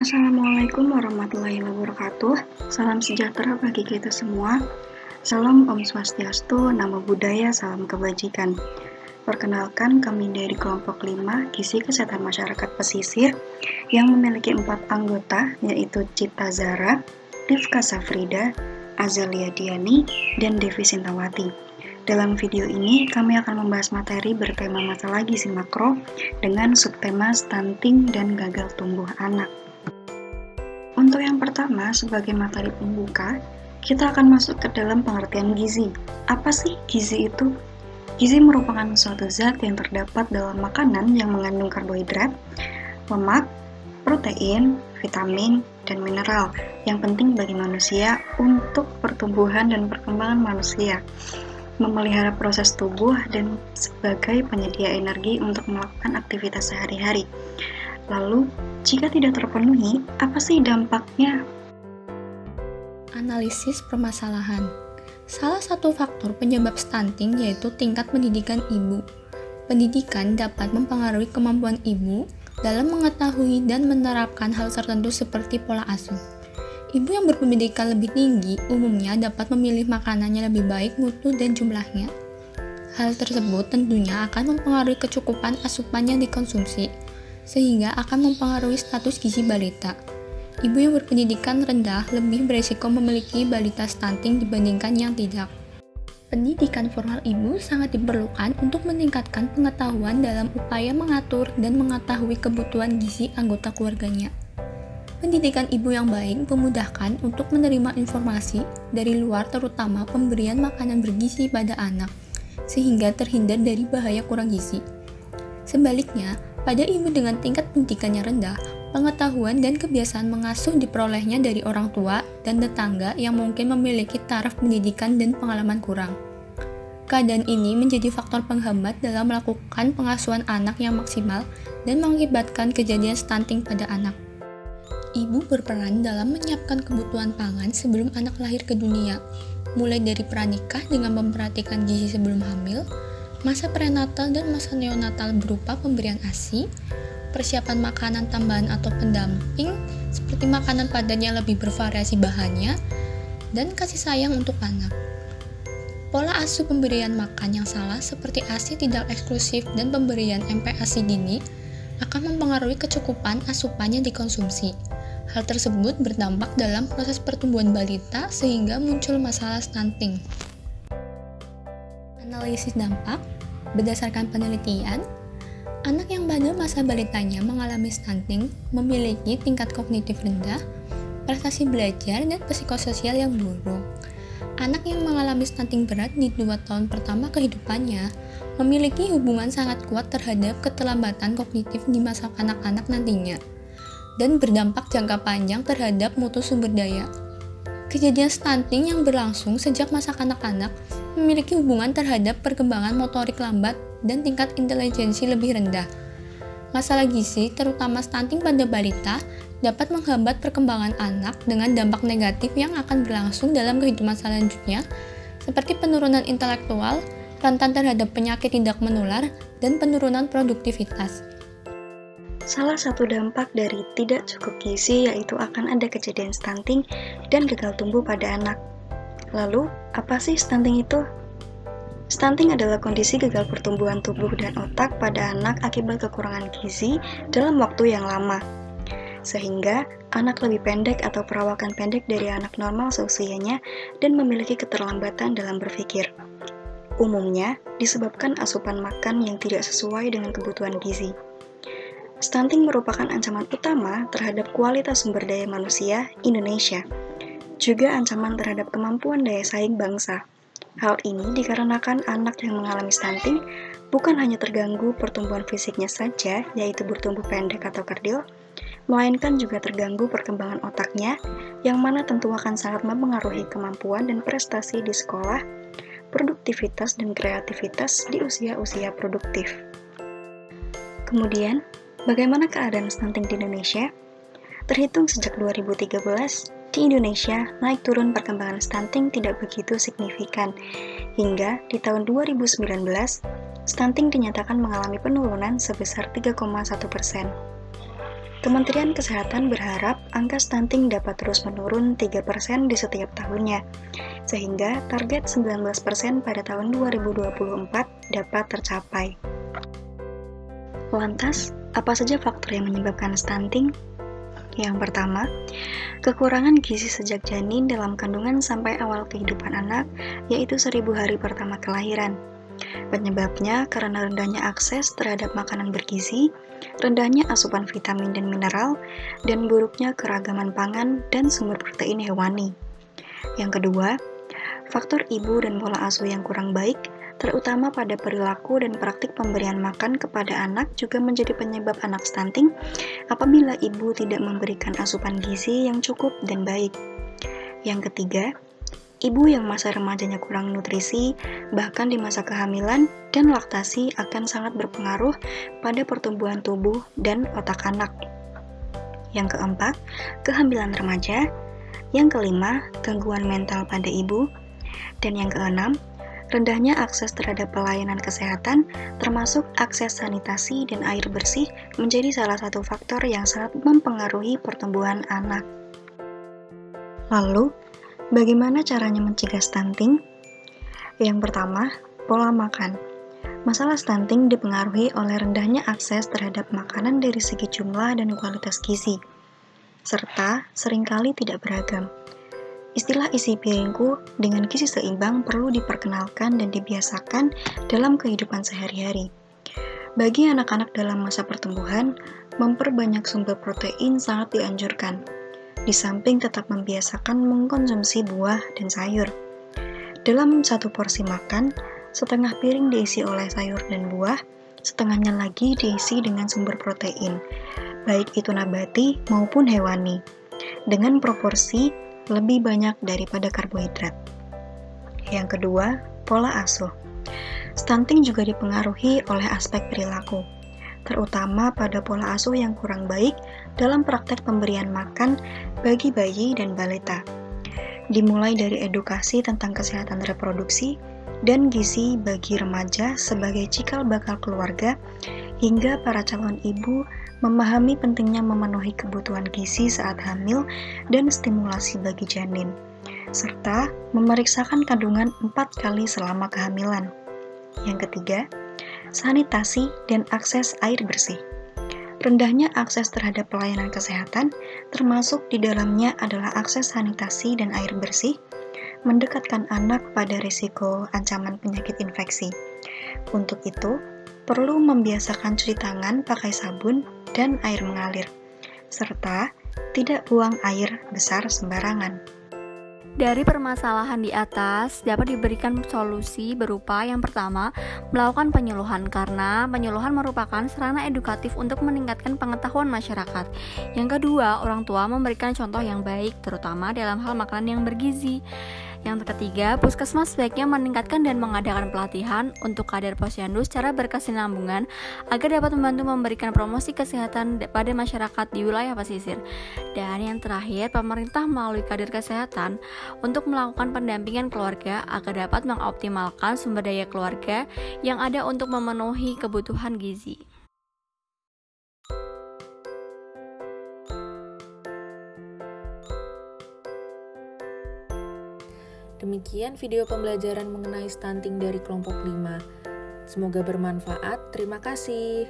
Assalamualaikum warahmatullahi wabarakatuh. Salam sejahtera bagi kita semua. Salam Om Swastiastu, Namo Buddhaya, salam kebajikan. Perkenalkan, kami dari kelompok 5 Gizi Kesehatan Masyarakat Pesisir yang memiliki 4 anggota, yaitu Cita Zara, Rifka Safrida, Azalia Diani, dan Devi Sintawati. Dalam video ini, kami akan membahas materi bertema masalah gizi makro dengan subtema stunting dan gagal tumbuh anak. Untuk yang pertama, sebagai materi pembuka, kita akan masuk ke dalam pengertian gizi. Apa sih gizi itu? Gizi merupakan suatu zat yang terdapat dalam makanan yang mengandung karbohidrat, lemak, protein, vitamin, dan mineral yang penting bagi manusia untuk pertumbuhan dan perkembangan manusia, memelihara proses tubuh, dan sebagai penyedia energi untuk melakukan aktivitas sehari-hari. Lalu, jika tidak terpenuhi, apa sih dampaknya? Analisis permasalahan. Salah satu faktor penyebab stunting yaitu tingkat pendidikan ibu. Pendidikan dapat mempengaruhi kemampuan ibu dalam mengetahui dan menerapkan hal tertentu seperti pola asuh. Ibu yang berpendidikan lebih tinggi umumnya dapat memilih makanannya lebih baik mutu dan jumlahnya. Hal tersebut tentunya akan mempengaruhi kecukupan asupan yang dikonsumsi, sehingga akan mempengaruhi status gizi balita. Ibu yang berpendidikan rendah lebih beresiko memiliki balita stunting dibandingkan yang tidak. Pendidikan formal ibu sangat diperlukan untuk meningkatkan pengetahuan dalam upaya mengatur dan mengetahui kebutuhan gizi anggota keluarganya. Pendidikan ibu yang baik memudahkan untuk menerima informasi dari luar, terutama pemberian makanan bergizi pada anak, sehingga terhindar dari bahaya kurang gizi. Sebaliknya, pada ibu dengan tingkat pendidikannya rendah, pengetahuan dan kebiasaan mengasuh diperolehnya dari orang tua dan tetangga yang mungkin memiliki taraf pendidikan dan pengalaman kurang. Keadaan ini menjadi faktor penghambat dalam melakukan pengasuhan anak yang maksimal dan mengakibatkan kejadian stunting pada anak. Ibu berperan dalam menyiapkan kebutuhan pangan sebelum anak lahir ke dunia, mulai dari pranikah dengan memperhatikan gizi sebelum hamil, masa prenatal dan masa neonatal berupa pemberian ASI, persiapan makanan tambahan atau pendamping seperti makanan padat yang lebih bervariasi bahannya, dan kasih sayang untuk anak. Pola asuh pemberian makan yang salah seperti ASI tidak eksklusif dan pemberian MPASI dini akan mempengaruhi kecukupan asupan yang dikonsumsi. Hal tersebut berdampak dalam proses pertumbuhan balita sehingga muncul masalah stunting. Analisis dampak. Berdasarkan penelitian, anak yang pada masa balitanya mengalami stunting memiliki tingkat kognitif rendah, prestasi belajar, dan psikososial yang buruk. Anak yang mengalami stunting berat di 2 tahun pertama kehidupannya memiliki hubungan sangat kuat terhadap keterlambatan kognitif di masa kanak-kanak nantinya, dan berdampak jangka panjang terhadap mutu sumber daya. Kejadian stunting yang berlangsung sejak masa kanak-kanak memiliki hubungan terhadap perkembangan motorik lambat dan tingkat intelijensi lebih rendah. Masalah gizi, terutama stunting pada balita, dapat menghambat perkembangan anak dengan dampak negatif yang akan berlangsung dalam kehidupan selanjutnya, seperti penurunan intelektual, rentan terhadap penyakit tidak menular, dan penurunan produktivitas. Salah satu dampak dari tidak cukup gizi yaitu akan ada kejadian stunting dan gagal tumbuh pada anak. Lalu, apa sih stunting itu? Stunting adalah kondisi gagal pertumbuhan tubuh dan otak pada anak akibat kekurangan gizi dalam waktu yang lama, sehingga anak lebih pendek atau perawakan pendek dari anak normal seusianya dan memiliki keterlambatan dalam berpikir. Umumnya disebabkan asupan makan yang tidak sesuai dengan kebutuhan gizi. Stunting merupakan ancaman utama terhadap kualitas sumber daya manusia Indonesia, juga ancaman terhadap kemampuan daya saing bangsa. Hal ini dikarenakan anak yang mengalami stunting bukan hanya terganggu pertumbuhan fisiknya saja, yaitu bertumbuh pendek atau kerdil, melainkan juga terganggu perkembangan otaknya, yang mana tentu akan sangat mempengaruhi kemampuan dan prestasi di sekolah, produktivitas dan kreativitas di usia-usia produktif. Kemudian, bagaimana keadaan stunting di Indonesia? Terhitung sejak 2013, di Indonesia naik turun perkembangan stunting tidak begitu signifikan, hingga di tahun 2019, stunting dinyatakan mengalami penurunan sebesar 3,1%. Kementerian Kesehatan berharap angka stunting dapat terus menurun 3% di setiap tahunnya, sehingga target 19% pada tahun 2024 dapat tercapai. Lantas, apa saja faktor yang menyebabkan stunting? Yang pertama, kekurangan gizi sejak janin dalam kandungan sampai awal kehidupan anak, yaitu 1000 hari pertama kelahiran. Penyebabnya karena rendahnya akses terhadap makanan bergizi, rendahnya asupan vitamin dan mineral, dan buruknya keragaman pangan dan sumber protein hewani. Yang kedua, faktor ibu dan pola asuh yang kurang baik, terutama pada perilaku dan praktik pemberian makan kepada anak juga menjadi penyebab anak stunting apabila ibu tidak memberikan asupan gizi yang cukup dan baik. Yang ketiga, ibu yang masa remajanya kurang nutrisi, bahkan di masa kehamilan dan laktasi akan sangat berpengaruh pada pertumbuhan tubuh dan otak anak. Yang keempat, kehamilan remaja. Yang kelima, gangguan mental pada ibu. Dan yang keenam, rendahnya akses terhadap pelayanan kesehatan, termasuk akses sanitasi dan air bersih, menjadi salah satu faktor yang sangat mempengaruhi pertumbuhan anak. Lalu, bagaimana caranya mencegah stunting? Yang pertama, pola makan. Masalah stunting dipengaruhi oleh rendahnya akses terhadap makanan dari segi jumlah dan kualitas gizi, serta seringkali tidak beragam. Istilah isi piringku dengan gizi seimbang perlu diperkenalkan dan dibiasakan dalam kehidupan sehari-hari. Bagi anak-anak dalam masa pertumbuhan, memperbanyak sumber protein sangat dianjurkan, di samping tetap membiasakan mengkonsumsi buah dan sayur. Dalam satu porsi makan, setengah piring diisi oleh sayur dan buah, setengahnya lagi diisi dengan sumber protein, baik itu nabati maupun hewani, dengan proporsi lebih banyak daripada karbohidrat. Yang kedua, pola asuh. Stunting juga dipengaruhi oleh aspek perilaku, terutama pada pola asuh yang kurang baik dalam praktek pemberian makan bagi bayi dan balita. Dimulai dari edukasi tentang kesehatan reproduksi dan gizi bagi remaja sebagai cikal bakal keluarga, hingga para calon ibu memahami pentingnya memenuhi kebutuhan gizi saat hamil dan stimulasi bagi janin, serta memeriksakan kandungan 4 kali selama kehamilan. Yang ketiga, sanitasi dan akses air bersih. Rendahnya akses terhadap pelayanan kesehatan, termasuk di dalamnya adalah akses sanitasi dan air bersih, mendekatkan anak pada risiko ancaman penyakit infeksi. Untuk itu, perlu membiasakan cuci tangan pakai sabun dan air mengalir, serta tidak buang air besar sembarangan. Dari permasalahan di atas, dapat diberikan solusi berupa yang pertama, melakukan penyuluhan, karena penyuluhan merupakan sarana edukatif untuk meningkatkan pengetahuan masyarakat. Yang kedua, orang tua memberikan contoh yang baik, terutama dalam hal makanan yang bergizi. Yang ketiga, puskesmas sebaiknya meningkatkan dan mengadakan pelatihan untuk kader posyandu secara berkesinambungan agar dapat membantu memberikan promosi kesehatan pada masyarakat di wilayah pesisir. Dan yang terakhir, pemerintah melalui kader kesehatan untuk melakukan pendampingan keluarga agar dapat mengoptimalkan sumber daya keluarga yang ada untuk memenuhi kebutuhan gizi. Demikian video pembelajaran mengenai stunting dari kelompok 5. Semoga bermanfaat. Terima kasih.